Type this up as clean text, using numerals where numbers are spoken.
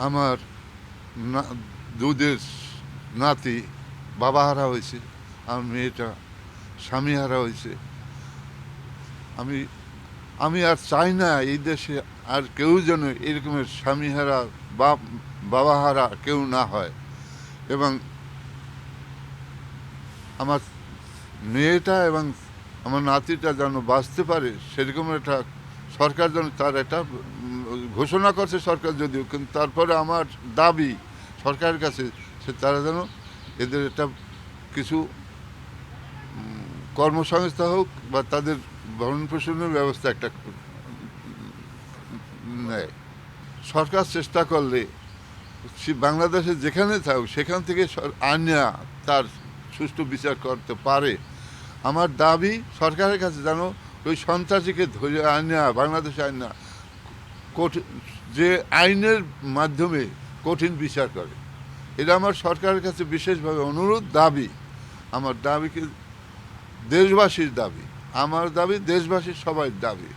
আমার দুধের নাতি বাবা হারা হয়েছে, আমার মেয়েটা স্বামী হারা হয়েছে। আমি আমি আর চাই না এই দেশে আর কেউ যেন এরকমের স্বামী হারা বাবা হারা কেউ না হয়, এবং আমার মেয়েটা এবং আমার নাতিটা যেন বাঁচতে পারে সেরকম একটা সরকার যেন তার একটা ঘোষণা করছে সরকার যদিও, কিন্তু তারপরে আমার দাবি সরকারের কাছে তারা যেন এদের একটা কিছু কর্মসংস্থা হোক বা তাদের ভরণ পোষণের ব্যবস্থা একটা নেয়। সরকার চেষ্টা করলে বাংলাদেশে যেখানে থাকুক সেখান থেকে আইনা তার সুষ্ঠু বিচার করতে পারে। আমার দাবি সরকারের কাছে যেন ওই সন্ত্রাসীকে ধরে আইনা বাংলাদেশে আইনা যে আইনের মাধ্যমে কঠিন বিচার করে। এটা আমার সরকারের কাছে বিশেষভাবে অনুরোধ, দাবি। আমার দাবিকে দেশবাসীর দাবি, আমার দাবি দেশবাসীর সবাই দাবি।